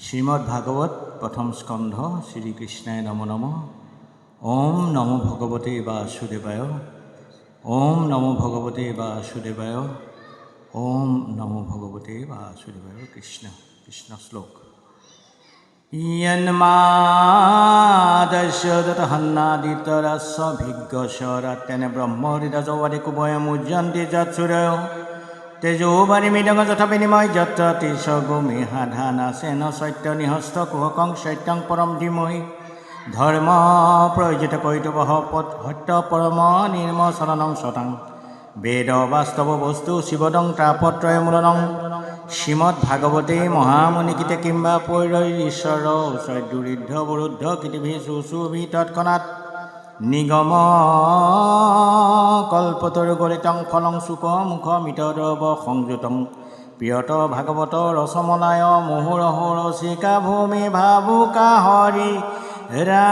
শ্রীমদ্ ভাগবত প্রথম স্কন্ধ শ্রীকৃষ্ণায় নমো নমঃ। ওম নমো ভগবতে বাসুদেবায়। ওম নমো ভগবতে বাসুদেবায়। ওম নমো ভগবতে বাসুদেবায়। কৃষ্ণ কৃষ্ণ শ্লোক। ইয়ন্মাদস্যদতহন্নাদিতরস্য ভিজ্ঞস্বরাত্যেন ব্রহ্মহৃদযৌবরে কুবয়মুজ্জন্তি যৎসূরয়ো তেজোবারিমিদং যথা বিনিময় যত্র তিসগোমেহাধানাসেন সত্য নিহস্ত কুহকং সত্যং পরম ধীমহি ধর্ম প্রয়োজিত কৈতবঃ সত্য পরম নির্মশরণং সতাং বেদ বাস্তব বস্তু শিবদং তাপত্রয় মূলনং শ্রীমদ্ ভাগবতে মহামুনিকিতে কিংবা পৈরঈশ্বর সৈদুরিদ্ধ বরুদ্ধ কৃতিভি সুসুভি তৎক্ষণাৎ নিগম কল্পতৰুগলিতং ফলং সুখ মুখ মিতদ্ৰৱ সংযুতং প্ৰিয়ত ভাগৱত ৰসমনায় মুহুৰহ ৰসিকা ভূমি ভাবুকা হৰি ৰাম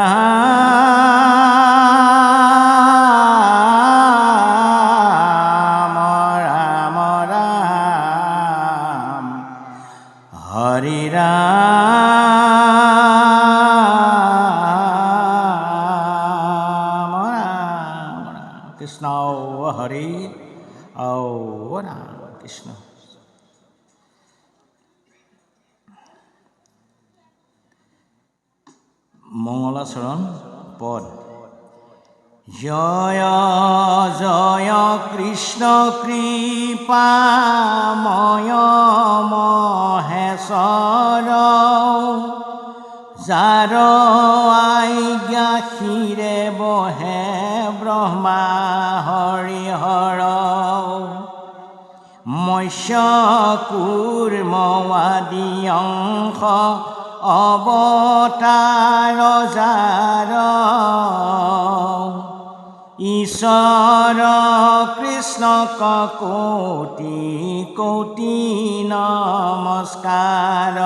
ৰাম ৰাম হৰি কৃষ্ণ হৰি ৰাম কৃষ্ণ। মঙ্গলাচৰণ পদ। জয় জয় কৃষ্ণ কৃপাময় মহেশ্বৰ যাৰ আজ্ঞা ক্ষীৰে বহে ব্ৰহ্মা হৰিহৰ মৎস্য কুৰ্মৱাদি অংশ অৱতাৰ যাৰ ঈশ্বৰ কৃষ্ণক কোটি কোটি নমস্কাৰ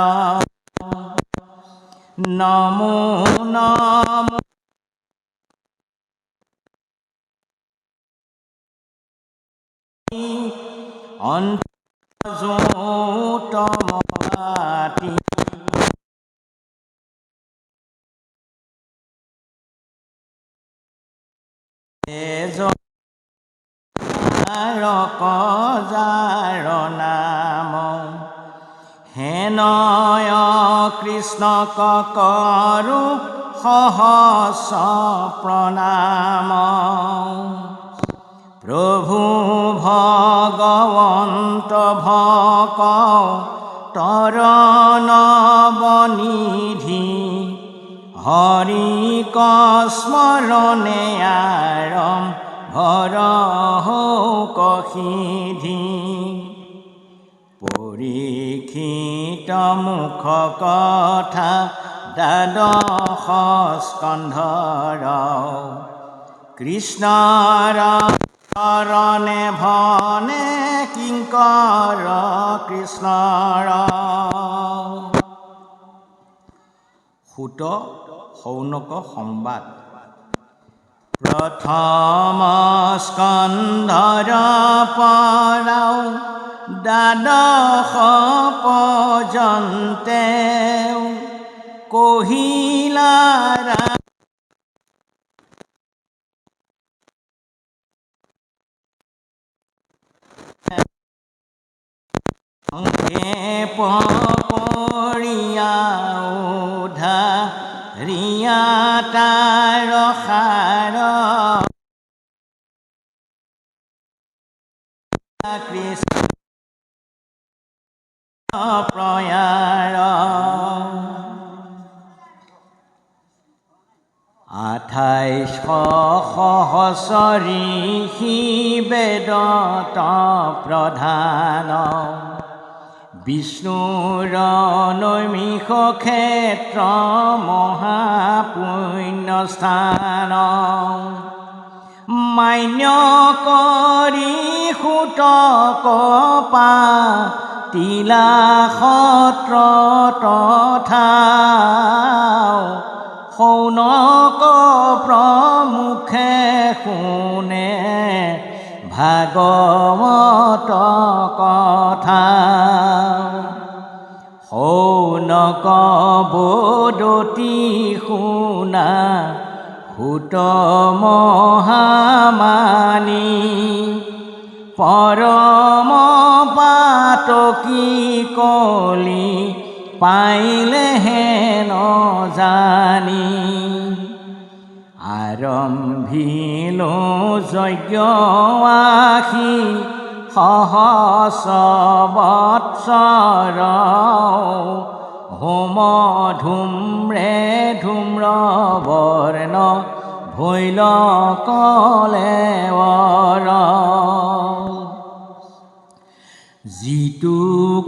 নমো নমো অন্তৰ্যোতমবাতি যাৰ নাম হেনয় কৃষ্ণক কৰো সহস্ৰ প্ৰণাম প্ৰভু ভগৱন্ত ভক তৰণ বনিধি হৰিক স্মৰণে আৰম্ভৰ কষিধি পৰীক্ষিত মুখ কথা দ্বাদশ স্কন্ধৰ কৃষ্ণৰ চৰণে ভনে কিংকৰ কৃষ্ণৰ। সূত শৌনক সংবাদ। প্ৰথম স্কন্ধৰ পৰাও দ্বাদশ পৰ্যন্তে কহিলা পৰিয়া উধাৰিয়া তাৰ সাৰ কৃষ্ণ প্ৰয়াৰ 28 সহস্ৰ ঋষি বেদত প্ৰধান বিষ্ণুৰ নৈমিষ ক্ষেত্ৰ মহাপুণ্যস্থান মান্য কৰি সূতক পাতিলা সত্ৰ তথা শৌনক প্ৰমুখে শুনে ভাগৱত কথা শৌনক বদতি শুনা সুত মহামানী পৰম পাতকী কলি পাইলেহে নজানি আৰম্ভিলো যজ্ঞ আশী সহস্ৰ বৎসৰ হোম ধূম্ৰে ধূম্ৰ বৰ্ণ ভৈল কলেৱৰ যিটো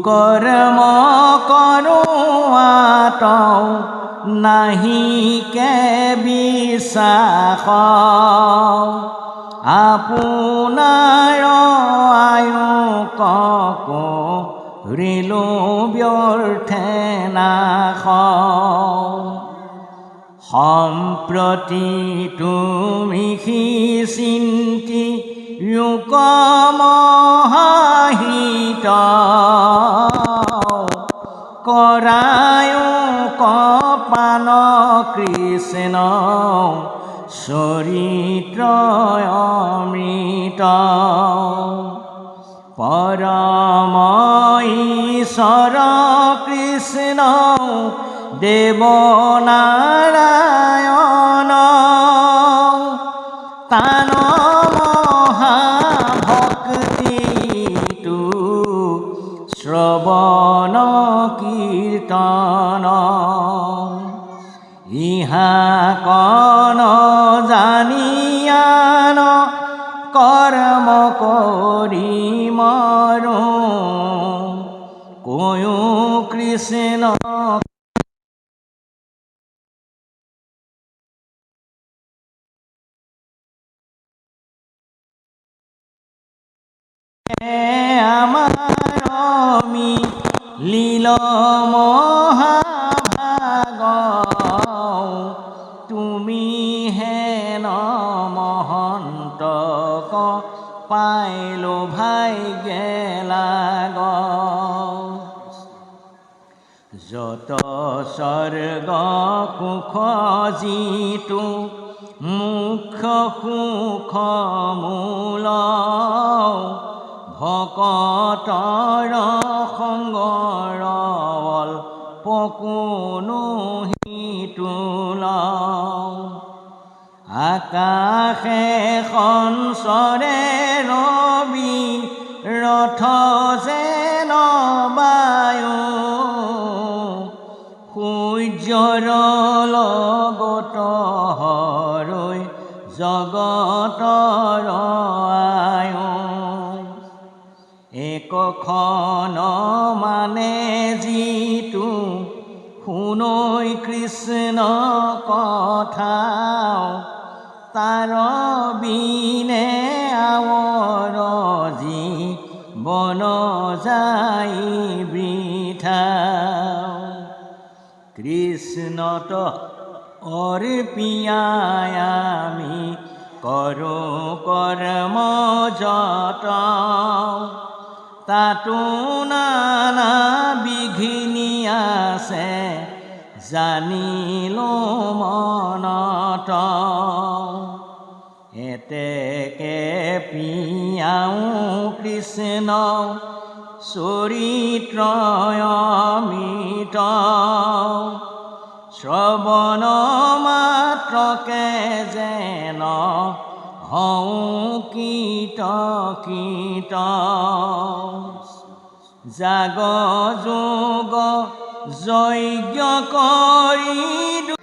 কৰ্ম কৰোৱাত নাহিকে বিশ্বাস আপোনাৰ আয়ুককো ৰিলো ব্যৰ্থে নাশ সম্প্ৰতি তুমি চিন্তি য়োক মহাহিত কৰায় কপাল কৃষ্ণ চৰিত্ৰ অমৃত পৰম ঈশ্বৰ কৃষ্ণ দেৱ নাৰায়ণ তান মহাভক্তিটো শ্ৰৱণ কীৰ্তন ইহা কন জানিয়ান কৰ্ম কৰি মৰো কয়ো কৃষ্ণ আমাৰ লীল মহাভাগ তুমি হেন মহন্তক পাইলো ভাগ্যে লাগ যত স্বৰ্গ সুখ যিটো মুখ্য সুখ মূল ভকতৰ সংগৰ পকুনো হিতুল আকাশে সঞ্চৰে ৰবি ৰথ যেন বায়ু সূৰ্যৰ লগত হৰৈ জগতৰ আয়ু একখন মানে যিটো শুনৈ কৃষ্ণ কথা তাৰ বিনে আৱৰ জীৱন যায় বৃথা কৃষ্ণত অৰ্পিয়াই আমি কৰো কৰ্ম যত তাতো নানা বিঘিনি আছে জানিলো মনত এতেকে পিয়াও কৃষ্ণ চৰিত্ৰ অমৃত শ্ৰৱণ মাত্ৰকে যেন হওঁ কীট কীট জাগ যোগ যজ্ঞ কৰি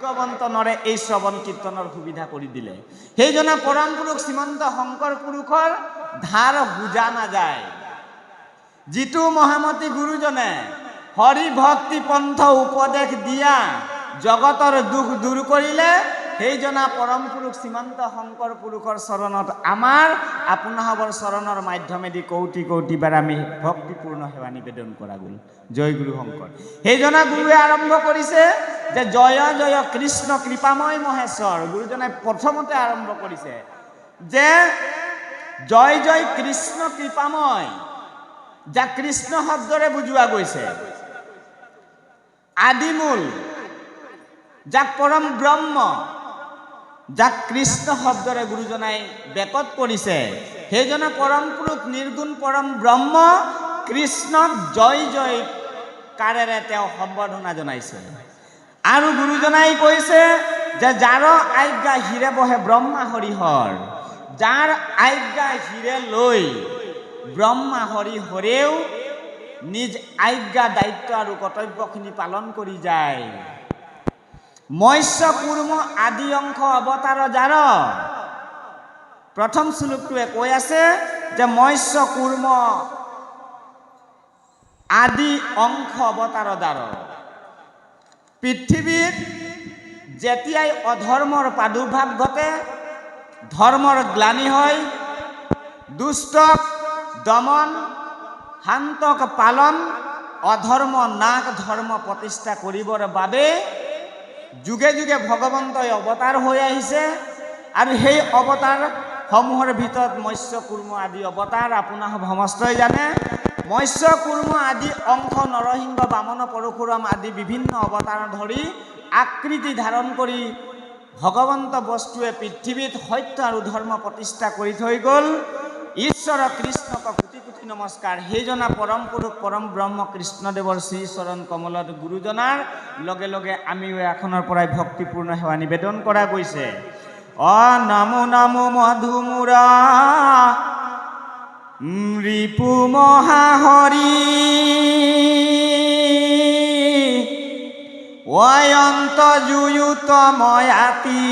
ভগৱন্তনৰে এই শ্ৰৱণ কীৰ্তনৰ সুবিধা কৰি দিলে সেইজনা পৰম পুৰুষ শ্ৰীমন্ত শংকৰ পুৰুষৰ ধাৰ বুজা নাযায় যিটো মহামতী গুৰুজনে হৰি ভক্তি পন্থ উপদেশ দিয়া জগতৰ দুখ দূৰ কৰিলে সেইজনা পৰম পুৰুষ শ্ৰীমন্ত শংকৰ পুৰুষৰ চৰণত আমাৰ আপোনাসৱৰ চৰণৰ মাধ্যমেদি কৌটি কৌটিবাৰ আমি ভক্তিপূৰ্ণ সেৱা নিবেদন কৰা গ'ল জয় গুৰু শংকৰ সেইজনা গুৰুৱে আৰম্ভ কৰিছে যে জয় জয় কৃষ্ণ কৃপাময় মহেশ্বৰ গুৰুজনাই প্ৰথমতে আৰম্ভ কৰিছে যে জয় জয় কৃষ্ণ কৃপাময় যাক কৃষ্ণ শব্দৰে বুজোৱা গৈছে আদিমূল, যাক পৰম ব্ৰহ্ম, যাক কৃষ্ণ শব্দৰে গুৰুজনাই বেকত কৰিছে, সেইজনে পৰম পুৰুষ নিৰ্গুণ পৰম ব্ৰহ্ম কৃষ্ণক জয় জয় কাৰেৰে তেওঁ সম্বৰ্ধনা জনাইছে। আৰু গুৰুজনাই কৈছে যে যাৰ আজ্ঞা হিৰে বহে ব্ৰহ্মা হৰিহৰ, যাৰ আজ্ঞা হিৰে লৈ ব্ৰহ্মা হৰিহৰেও নিজ আজ্ঞা দায়িত্ব আৰু কৰ্তব্যখিনি পালন কৰি যায়। মৎস্য কুৰ্ম আদি অংশ অৱতাৰ যাৰ, প্ৰথম শ্লোকটোৱে কৈ আছে যে মৎস্য কুৰ্ম আদি অংশ অৱতাৰ যাৰ। পৃথিৱীত যেতিয়াই অধৰ্মৰ প্ৰাদুৰ্ভাৱ ঘটে, ধৰ্মৰ গ্লানি হয়, দুষ্টক দমন, শান্তক পালন, অধৰ্ম নাশ ধৰ্ম প্ৰতিষ্ঠা কৰিবৰ বাবে যুগে যুগে ভগৱন্তই অৱতাৰ হৈ আহিছে। আৰু সেই অৱতাৰ সমূহৰ ভিতৰত মৎস্য কুৰ্ম আদি অৱতাৰ আপোনাক সমস্তই জানে। মৎস্য কুৰ্ম আদি অংশ নৰসিংহ বামন পৰশুৰাম আদি বিভিন্ন অৱতাৰ ধৰি আকৃতি ধাৰণ কৰি ভগৱন্ত বস্তুৱে পৃথিৱীত সত্য আৰু ধৰ্ম প্ৰতিষ্ঠা কৰি থৈ গ'ল। ঈশ্বৰ কৃষ্ণক কোটি কোটি নমস্কাৰ। সেইজনা পৰম পুৰুষ পৰম ব্ৰহ্ম কৃষ্ণদেৱৰ শ্ৰী চৰণ কমলত গুৰুজনাৰ লগে লগে আমিও এখনৰ পৰাই ভক্তিপূৰ্ণ সেৱা নিবেদন কৰা গৈছে। নমো নমো মধুমুৰা ৰিপু মহাহৰি অয়ন্ত জুয়ুত ময়াতি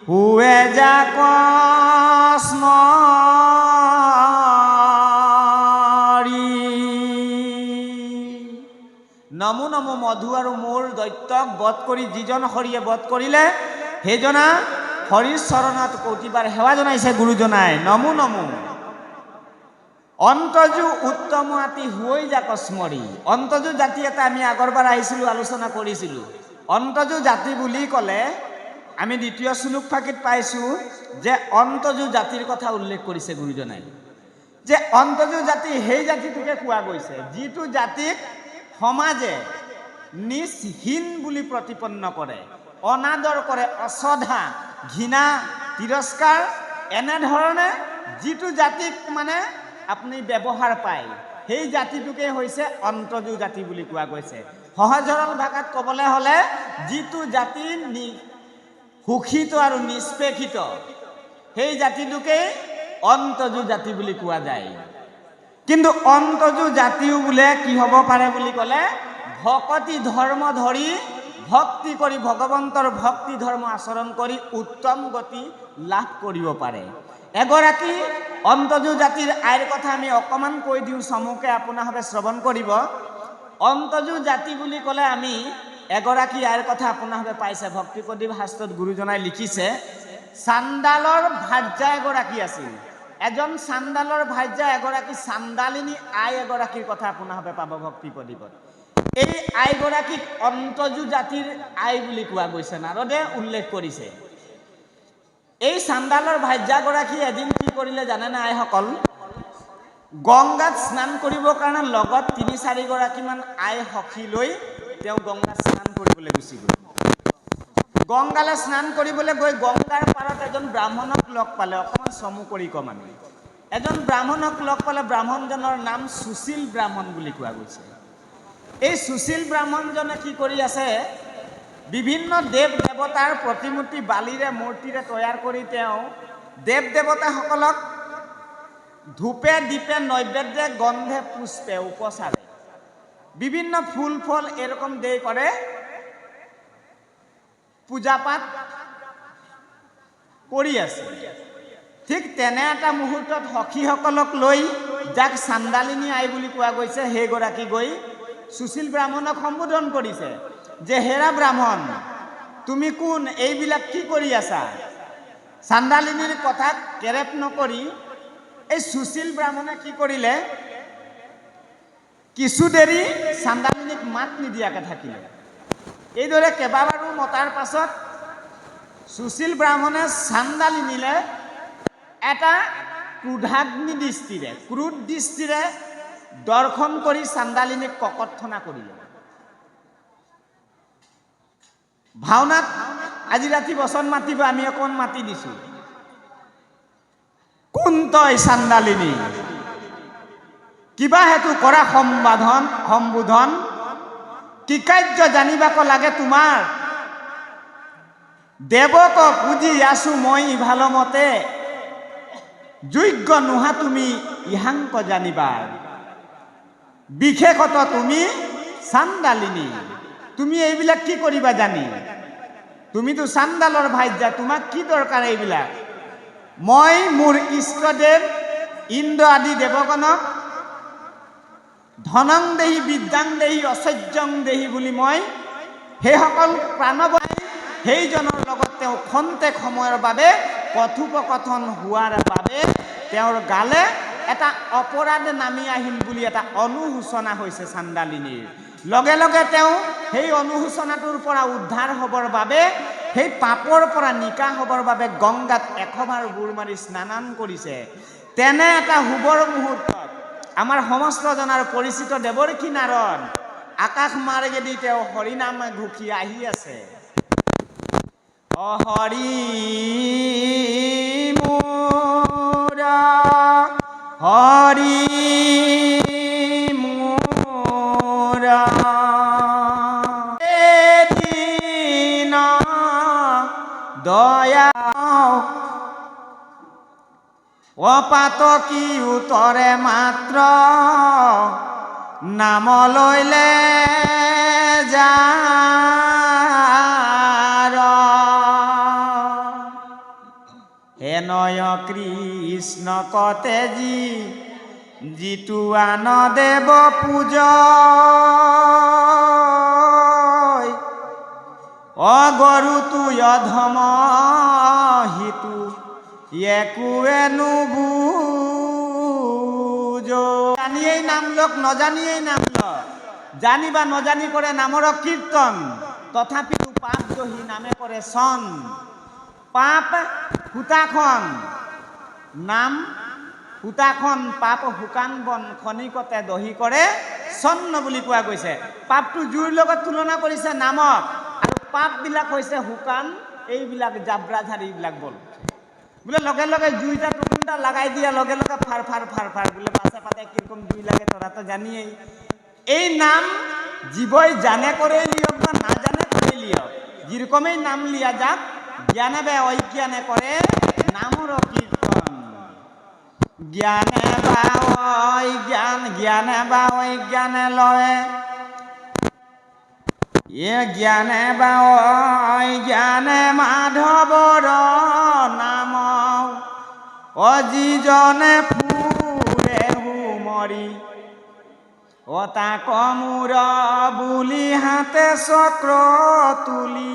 হুৱে যা কস্মৰি। নমো নমো মধু আৰু মোৰ দৈত্যক বধ কৰি যিজন হৰিয়ে বধ কৰিলে সেইজনা হৰিৰ চৰণত কৌটিবাৰ সেৱা জনাইছে গুৰুজনাই। নমো নমো অন্তজু উত্তম আতি হৈ যা কস্মৰি। অন্তজু জাতি এটা আমি আগৰবাৰ আহিছিলোঁ, আলোচনা কৰিছিলোঁ। অন্তজু জাতি বুলি ক'লে আমি দ্বিতীয় শ্লোক ফাঁকিত পাইছোঁ যে অন্তজু জাতিৰ কথা উল্লেখ কৰিছে গুৰুজনাই, যে অন্তজু জাতি সেই জাতিটোকে কোৱা গৈছে যিটো জাতিক সমাজে নিচহীন বুলি প্ৰতিপন্ন কৰে, অনাদৰ কৰে, অশ্ৰদ্ধা, ঘৃণা, তিৰস্কাৰ, এনেধৰণে যিটো জাতিক মানে আপুনি ব্যৱহাৰ পায়, সেই জাতিটোকে হৈছে অন্তজু জাতি বুলি কোৱা গৈছে। সহজ সৰল ভাষাত ক'বলৈ হ'লে যিটো জাতি শোষিত আৰু নিষ্পেষিত, সেই জাতিটোকেই অন্তজু জাতি বুলি কোৱা যায়। কিন্তু অন্তজু জাতিও বোলে কি হ'ব পাৰে বুলি ক'লে ভকতি ধৰ্ম ধৰি ভক্তি কৰি ভগৱন্তৰ ভক্তি ধৰ্ম আচৰণ কৰি উত্তম গতি লাভ কৰিব পাৰে। এগৰাকী অন্তজু জাতিৰ আইৰ কথা আমি অকণমান কৈ দিওঁ, চমুকে আপোনালোকে শ্ৰৱণ কৰিব। অন্তজু জাতি বুলি ক'লে আমি এগৰাকী আইৰ কথা আপোনালোকে পাইছে, ভক্তি প্ৰদীপ শাস্ত্ৰত গুৰুজনাই লিখিছে। চাণ্ডালৰ ভাৰ্যা এগৰাকী আছিল। এজন চাণ্ডালৰ ভাৰ্যা এগৰাকী চাণ্ডালিনী আই এগৰাকীৰ কথা আপোনালোকে পাব ভক্তি প্ৰদীপত। এই আইগৰাকীক অন্তজু জাতিৰ আই বুলি কোৱা গৈছে, নাৰদে উল্লেখ কৰিছে। এই চাণ্ডালৰ ভাৰ্যাগৰাকী এদিন কি কৰিলে জানেনে আইসকল? গংগাত স্নান কৰিবৰ কাৰণে লগত ৩-৪ গৰাকীমান আই সখী লৈ তেওঁ গংগাত স্নান কৰিবলৈ গুচি গ'ল। গংগালৈ স্নান কৰিবলৈ গৈ গংগাৰ পাৰত এজন ব্ৰাহ্মণক লগ পালে। অকণমান চমু কৰি কম আমি। এজন ব্ৰাহ্মণক লগ পালে, ব্ৰাহ্মণজনৰ নাম সুশীল ব্ৰাহ্মণ বুলি কোৱা গৈছে। এই সুশীল ব্ৰাহ্মণজনে কি কৰি আছে, বিভিন্ন দেৱ দেৱতাৰ প্ৰতিমূৰ্তি বালিৰে মূৰ্তিৰে তৈয়াৰ কৰি তেওঁ দেৱ দেৱতাসকলক ধূপে দীপে নৈবেদ্যে গন্ধে পুষ্পে উপচাৰে বিভিন্ন ফুল ফল এৰকম দেই কৰে পূজা পাঠ কৰি আছে। ঠিক তেনে এটা মুহূৰ্তত সখীসকলক লৈ যাক চাণ্ডালিনী আই বুলি কোৱা গৈছে, সেইগৰাকী গৈ সুশীল ব্ৰাহ্মণক সম্বোধন কৰিছে যে হেৰা ব্ৰাহ্মণ, তুমি কোন, এইবিলাক কি কৰি আছা? চাণ্ডালিনীৰ কথাক কেৰেপ নকৰি এই সুশীল ব্ৰাহ্মণে কি কৰিলে, কিছু দেৰি চাণ্ডালিনীক মাত নিদিয়াকে থাকিলে। এইদৰে কেইবাবাৰো মতাৰ পাছত সুশীল ব্ৰাহ্মণে চাণ্ডালিনীলে এটা ক্ৰোধাগ্নি দৃষ্টিৰে, ক্ৰোধ দৃষ্টিৰে দৰ্শন কৰি চাণ্ডালিনীক ককৰ্থনা কৰিলে। ভাওনাত আজি ৰাতি বচন মাতিব, আমি অকণ মাতি দিছো। কোন তই চাণ্ডালিনী, কিবা হেতু কৰা সম্বোধন, কি কাৰ্য জানিবাক লাগে তোমাৰ? দেৱক পুজি আছো মই ভালমতে, যোগ্য নোহা তুমি ইহাংক জানিবাৰ। বিশেষত তুমি চাণ্ডালিনী, তুমি এইবিলাক কি কৰিবা জানি? তুমিতো চাণ্ডালৰ ভাইজা, তোমাক কি দৰকাৰ এইবিলাক? মই মোৰ ইষ্টদেৱ ইন্দ্ৰ আদি দেৱগণক ধনং দেহি বিদ্যাং দেহি ঐশ্বৰ্যং দেহি বুলি মই সেইসকল প্ৰাণবলী সেইজনৰ লগত তেওঁ খন্তেক সময়ৰ বাবে কথোপকথন হোৱাৰ বাবে তেওঁৰ গালে এটা অপৰাধ নামি আহিল বুলি এটা অনুশোচনা হৈছে চাণ্ডালিনীৰ। লগে লগে তেওঁ সেই অনুশোচনাটোৰ পৰা উদ্ধাৰ হ'বৰ বাবে, সেই পাপৰ পৰা নিকা হ'বৰ বাবে গংগাত 100 বাৰ বুৰ মাৰি স্নান কৰিছে। তেনে এটা শুভৰ মুহূৰ্তত আমাৰ সমস্ত জনাৰ পৰিচিত দেৱৰ্ষী নাৰদ আকাশ মাৰ্গেদি তেওঁ হৰিনাম ঘুকি আহি আছে। অ হৰি মোৰ হৰি মোৰ এদিন দয়া অপাতকী উতৰে মাত্ৰ নাম লৈলে যাৰ। হেনয় কৃষ্ণ কতে যিটো আন দেৱ পূজ, অগৰু তুই অধম হিতু একোৱে নুবুজ। জানিয়েই নাম লক, নজানিয়েই নাম লক, জানি বা নজানি কৰে নামৰ কীৰ্তন, তথাপিতো পাপ দহি নামে কৰে চন। পাপ সূতাখন, নাম সূতাখন, পাপ শুকান বন খনিকতে দহি কৰে চন্ন বুলি কোৱা গৈছে। পাপটো জুইৰ লগত তুলনা কৰিছে নামক, আৰু পাপবিলাক হৈছে শুকান এইবিলাক জাব্ৰাধাৰীবিলাক বল। বোলে লগে লগে জুইটা টুকুনটা লাগাই দিয়া লগে লগে ফাৰ ফাৰ ফাৰ ফাৰ বোলে পাছে পাতে কিরকম জুই লাগে তোরা তো জানিয়েই। এই নাম জীবই জানে করে লিয়ক বা না জানে করে লিয়ক, যেরকমই নাম লিয়া যাক, জ্ঞানে বা অজ্ঞানে করে নামর কীর্তন। জ্ঞানে বা অজ্ঞান, জ্ঞানে বা অজ্ঞানে লয়, এ জ্ঞানে বা অজ্ঞানে মাধৱৰ নাম, অজিজনে ফুৰে হুমৰি, তাক মূৰ বুলি হাতে চক্ৰ তুলি,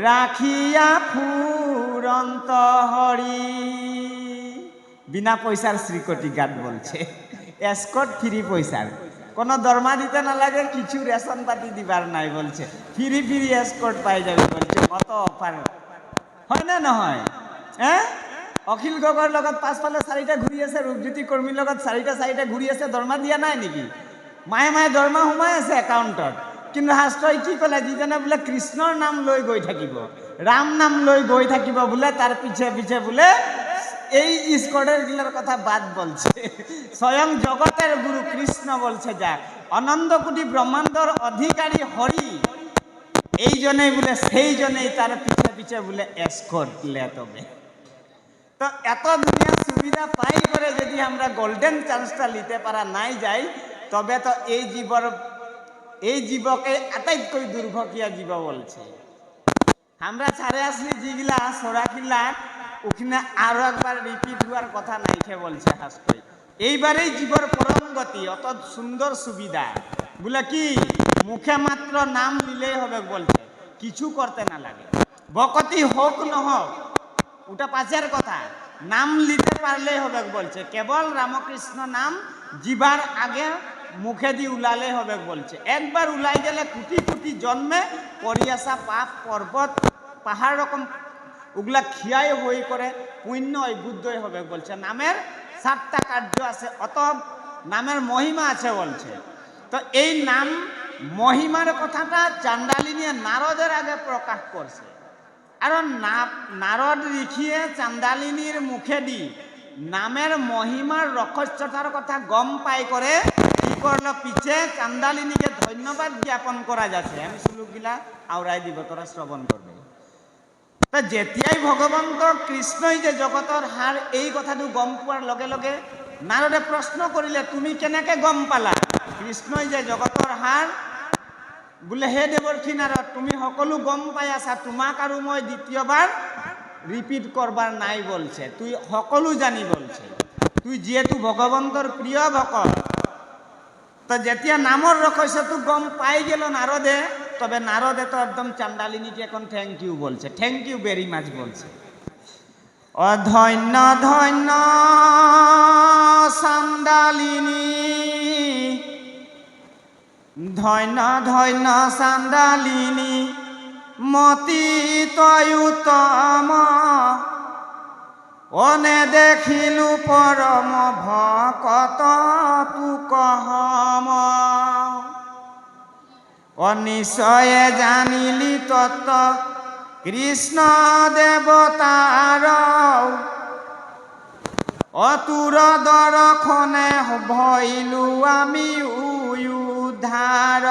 রাখিয়া ফুরন্ত হরি। বিনা পয়সার শ্রীকটি গান বলছে, এসকট ফ্রি পয়সার, কোনো দরমা দিতে না লাগে, কিছু রেশন পাতি দিবার নাই বলছে, ফ্রি ফ্রি এসকট পাই যাবে বলছে। কত অফার হয় না নহয়? হ্যাঁ, অখিল গগৈৰ লগত পাছফালে 4টা ঘূৰি আছে, ৰূপজ্যোতি কৰ্মীৰ লগত 4টা ঘূৰি আছে, দৰমা দিয়া নাই নেকি? মাহে মাহে দৰমা সোমাই আছে একাউণ্টত। কিন্তু শাস্ত্ৰই কি ক'লে? যিজনে বোলে কৃষ্ণৰ নাম লৈ গৈ থাকিব, ৰাম নাম লৈ গৈ থাকিব বোলে, তার পিছে পিছে বোলে এই স্কটের গিলার কথা বাদ বলছে। স্বয়ং জগতের গুরু কৃষ্ণ বলছে যাক, অনন্ত কোটি ব্রহ্মাণ্ডর অধিকারী হরি, এই জন্যই বোলে সেই জন্যই তার পিছে পিছে বোলে এসকট লে। তবে তো এত দুনিয়া সুবিধা পাই করে যদি আমরা গোল্ডেন চান্সটা নিতে পারা নাই যাই, তবে তো এই জীবকে আটাইতকৈ দুর্ভগীয়া জীব বলছে। আমরা ছাড়ে আসলি যেগুলা সরাকিলা ওখানে আরো একবার রিপিট হওয়ার কথা নাইকে বলছে শাস্ত্রই। এইবারেই জীবর পরম গতি, অত সুন্দর সুবিধা বলে কি মুখে মাত্র নাম নিলেই হবে বলছে, কিছু করতে না লাগে। ভকতি হোক না হোক ওটা পাশের কথা, নাম নিতে পারলেই হবে বলছে। কেবল রামকৃষ্ণ নাম জিবার আগে মুখে দিয়ে উলালে হবে বলছে। একবার উলাই গেলে কোটি কোটি জন্মে পরি আসা পাপ পর্বত পাহাড় রকম ওগুলা খিয়াই হয়ে করে পুণ্য বুদ্ধই হবে বলছে। নামের 7টা কার্য আছে, অত নামের মহিমা আছে বলছে। তো এই নাম মহিমার কথাটা চান্দালিনীয়ে নারদের আগে প্রকাশ করছে। আর নারদ ঋষিয়ে চান্দালিনীর মুখেদি নামের মহিমার রহস্যতার কথা গম পাই করে কি করলো, পিছে চান্দালিনীকে ধন্যবাদ জ্ঞাপন করা যাচ্ছে। আমি শ্লোকগিলা আওড়াই দিব, তোরা শ্রবণ করবে। তা যেতিয়াই ভগবন্ত কৃষ্ণই যে জগতৰ হাৰ এই কথাটো গম পোৱাৰ লগে লগে নাৰদে প্ৰশ্ন কৰিলে, তুমি কেনেকে গম পালা কৃষ্ণই যে জগতৰ হাৰ? বোলে হে দেৱৰ্ষি নাৰদ, তুমি সকলো গম পাই আছা, তোমাক আৰু মই দ্বিতীয়বাৰ রিপিট করবার নাই বলছে, তুই সকলো জানি বলছে। তুই যেহেতু ভগবন্তর প্রিয় ভকত, তো যেতিয়া নামৰ রহস্যটো গম পাই গেল নারদে, তবে নারদে তো একদম চান্দালিনীকে এখন থ্যাংক ইউ বলছে, থ্যাংক ইউ ভেরি মাচ বলছে। ও ধন্য ধন্য চান্দালিনী, ধন্য ধন্য চান্দালিনী, মতি তয় উত্তম, অনে দেখিলু পরম ভকত তুকহম, অনিশ্চয়ে জানিলি তত্ত্ব কৃষ্ণ দেবতার, অতুর দর্শনে ভইলু আমি উদ্ধার।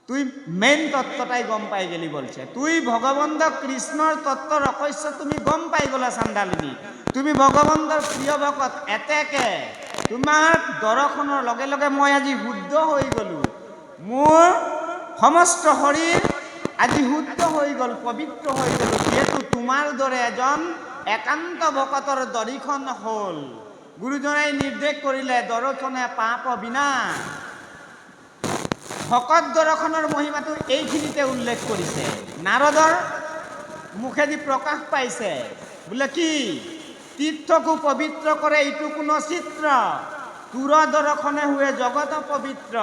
তুই মেইন তত্ত্বটাই গম পাই গেলি বলছে। তুই ভগবন্ত কৃষ্ণর তত্ত্ব রহস্য তুমি গম পাই গলা চান্দালিনী, তুমি ভগবন্তৰ প্ৰিয় ভকত। এতেকে তোমাৰ দৰ্শনৰ লগে লগে মই আজি শুদ্ধ হৈ গলো, মোৰ সমস্ত শৰীৰ আজি শুদ্ধ হৈ গল, পবিত্ৰ হৈ গলো, যিহেতু তোমাৰ দৰে এজন একান্ত ভকতৰ দৰ্শন হল। গুৰুজনাই নিৰ্দেশ কৰিলে, দৰ্শনে পাপ বিনাশ। ভকত দৰ্শনৰ মহিমাটো এইখিনিতে উল্লেখ কৰিছে, নাৰদৰ মুখেদি প্ৰকাশ পাইছে। বোলে কি, তীৰ্থকো পবিত্ৰ কৰে এইটো কোনো চিত্ৰ, তোৰ দৰ্শনে হুৱে জগত পবিত্ৰ।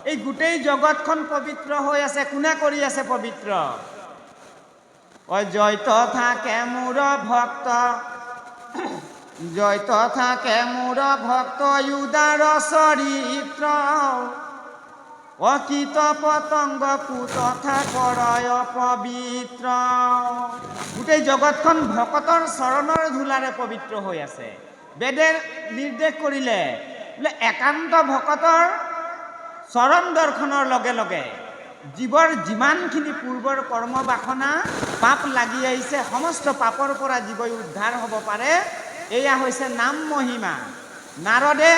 এই গোটেই জগতখন পবিত্ৰ হৈ আছে, কোনে কৰি আছে পবিত্ৰ? জয়ত থাকে মোৰ ভক্ত, জয়ত থাকে মোৰ ভক্ত উদাৰ চৰিত্ৰ, অকীট পতংগ কুতথা কৰয় পবিত্ৰ। গোটেই জগতখন ভকতৰ চৰণৰ ধূলাৰে পবিত্ৰ হৈ আছে। বেদে নিৰ্দেশ কৰিলে, বোলে একান্ত ভকতৰ চৰণ দৰ্শনৰ লগে লগে জীৱৰ যিমানখিনি পূৰ্বৰ কৰ্ম বাসনা পাপ লাগি আহিছে, সমস্ত পাপৰ পৰা জীৱই উদ্ধাৰ হ'ব পাৰে। এয়া হৈছে নাম মহিমা। নাৰদে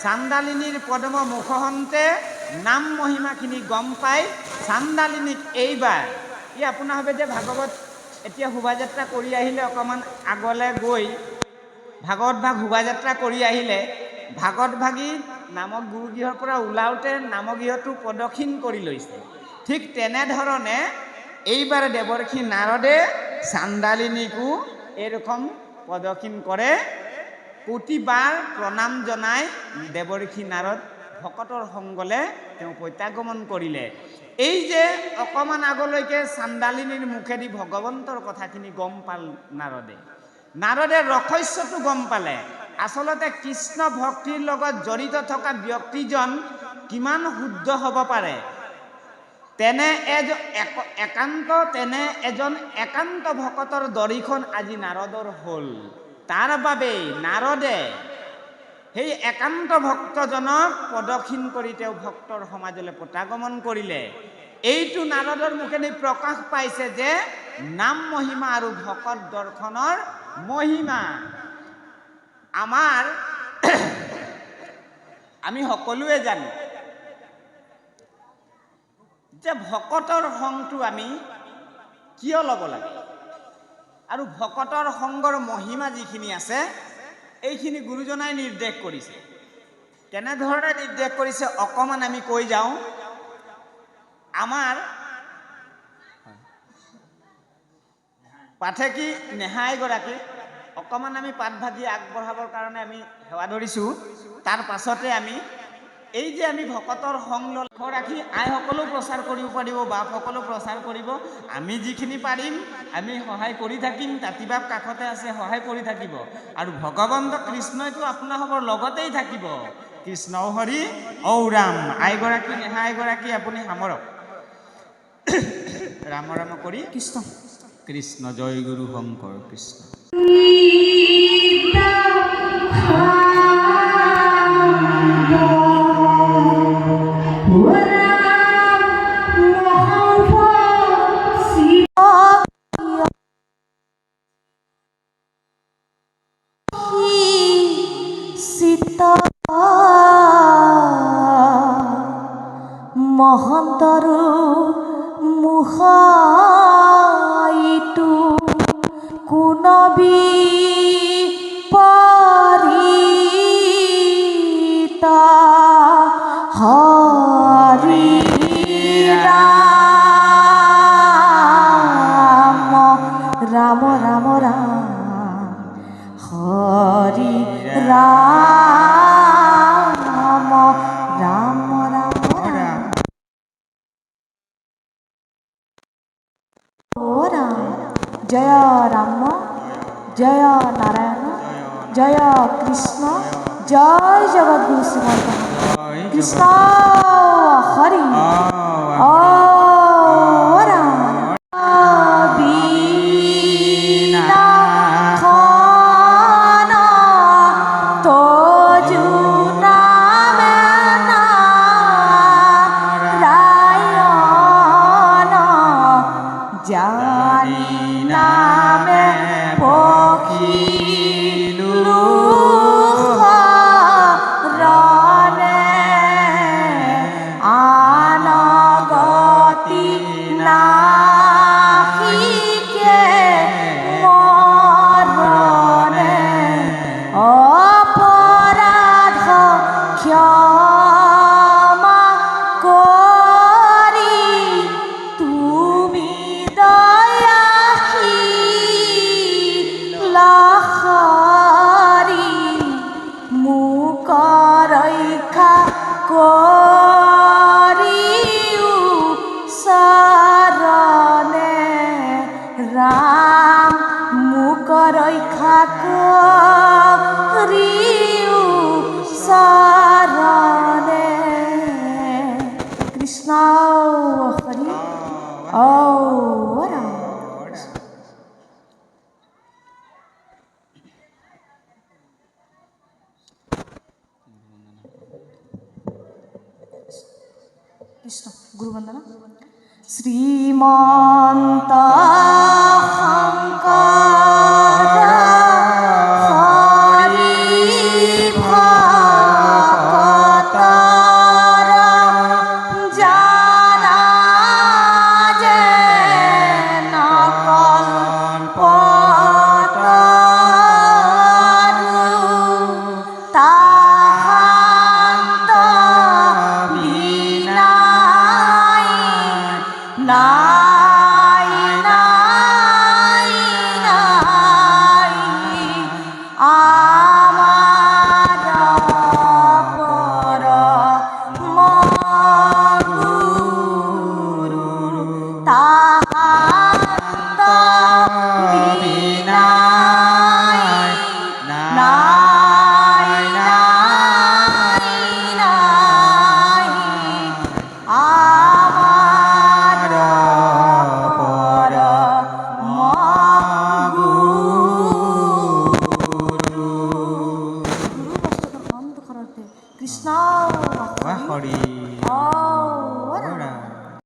চান্দালিনীৰ পদ্ম মুখহন্তে নাম মহিমাখিনি গম পাই চান্দালিনীক এইবাৰ, ই আপোনাৰ হবে যে ভাগৱত এতিয়া শোভাযাত্ৰা কৰি আহিলে, অকণমান আগলৈ গৈ ভাগৱত ভাগ শোভাযাত্ৰা কৰি আহিলে, ভাগৱত ভাগী নামক গুৰুগৃহৰ পৰা ওলাওঁতে নামগৃহটো প্ৰদক্ষিণ কৰি লৈছে। ঠিক তেনেধৰণে এইবাৰ দেৱৰ্ষি নাৰদে চান্দালিনীকো এৰকম প্ৰদক্ষিণ কৰে প্ৰতিবাৰ প্ৰণাম জনাই দেৱৰ্ষি নাৰদ ভকতৰ সংগলে তেওঁ প্ৰত্যাগমন কৰিলে। এই যে অকণমান আগলৈকে চান্দালিনীৰ মুখেদি ভগৱন্তৰ কথাখিনি গম পাল নাৰদে, নাৰদে ৰহস্যটো গম পালে। আচলতে কৃষ্ণ ভক্তিৰ লগত জড়িত থকা ব্যক্তিজন কিমান শুদ্ধ হ'ব পাৰে, তেনে এজন একান্ত ভকতৰ দৰ্শন আজি নাৰদৰ হ'ল। তাৰ বাবেই নাৰদে সেই একান্ত ভক্তজনক প্ৰদক্ষিণ কৰি তেওঁ ভক্তৰ সমাজলৈ প্ৰত্যাগমন কৰিলে। এইটো নাৰদৰ মুখেদি প্ৰকাশ পাইছে যে নাম মহিমা আৰু ভকত দৰ্শনৰ মহিমা। আমি সকলোৱে জানো যে ভকতৰ সংটো আমি কিয় ল'ব লাগে, আৰু ভকতৰ সংগৰ মহিমা যিখিনি আছে এইখিনি গুৰুজনাই নিৰ্দেশ কৰিছে। কেনেধৰণে নিৰ্দেশ কৰিছে অকণমান আমি কৈ যাওঁ। আমাৰ পাঠেকী নেহাইগৰাকী অকণমান আমি পাঠভাগী আগবঢ়াবৰ কাৰণে আমি সেৱা ধৰিছোঁ। তাৰ পাছতে আমি এই যে আমি ভকতৰ সংগ লক্ষ্য ৰাখি আইসকলেও প্ৰচাৰ কৰিব পাৰিব, বাপসকলেও প্ৰচাৰ কৰিব, আমি যিখিনি পাৰিম আমি সহায় কৰি থাকিম। তাঁতিবাপ কাষতে আছে, সহায় কৰি থাকিব। আৰু ভগৱন্ত কৃষ্ণইতো আপোনাসবৰ লগতেই থাকিব, কৃষ্ণ হৰি ঔ ৰাম আইগৰাকী নেহা আইগৰাকী আপুনি সামৰক ৰাম ৰাম কৰি কৃষ্ণ কৃষ্ণ জয় গুৰু শংকৰ কৃষ্ণ সীতা মহন্তৰো মুখাইটো কুনবি পাৰিতা হৰি ৰাম ৰাম ৰাম ৰাম হৰি ৰাম ৰাম ৰাম ৰাম ও রাম জয় রাম জয় নারায়ণ জয় কৃষ্ণ জয় জগদ্গুরু শ্রীমন্ত কৃষ্ণ হরি ও রাম বিনা খন তোজু নামে নারায়ণ জানি নামে পখিলু রনে আনগতি নাহিকে মরণে অপরাধ ক্ষমা করি তুমি দয়াশীল হরি মুখ রক্ষা করিও শরণে রাম মুখ রক্ষা করিও শরণে কৃষ্ণ হরি ও রাম কৃষ্ণ গুরু বন্দনা শ্রীমন্ত শঙ্কর হরি ভকতৰ জানা যে নকল্পতৰু তাহান্ত বিনাই না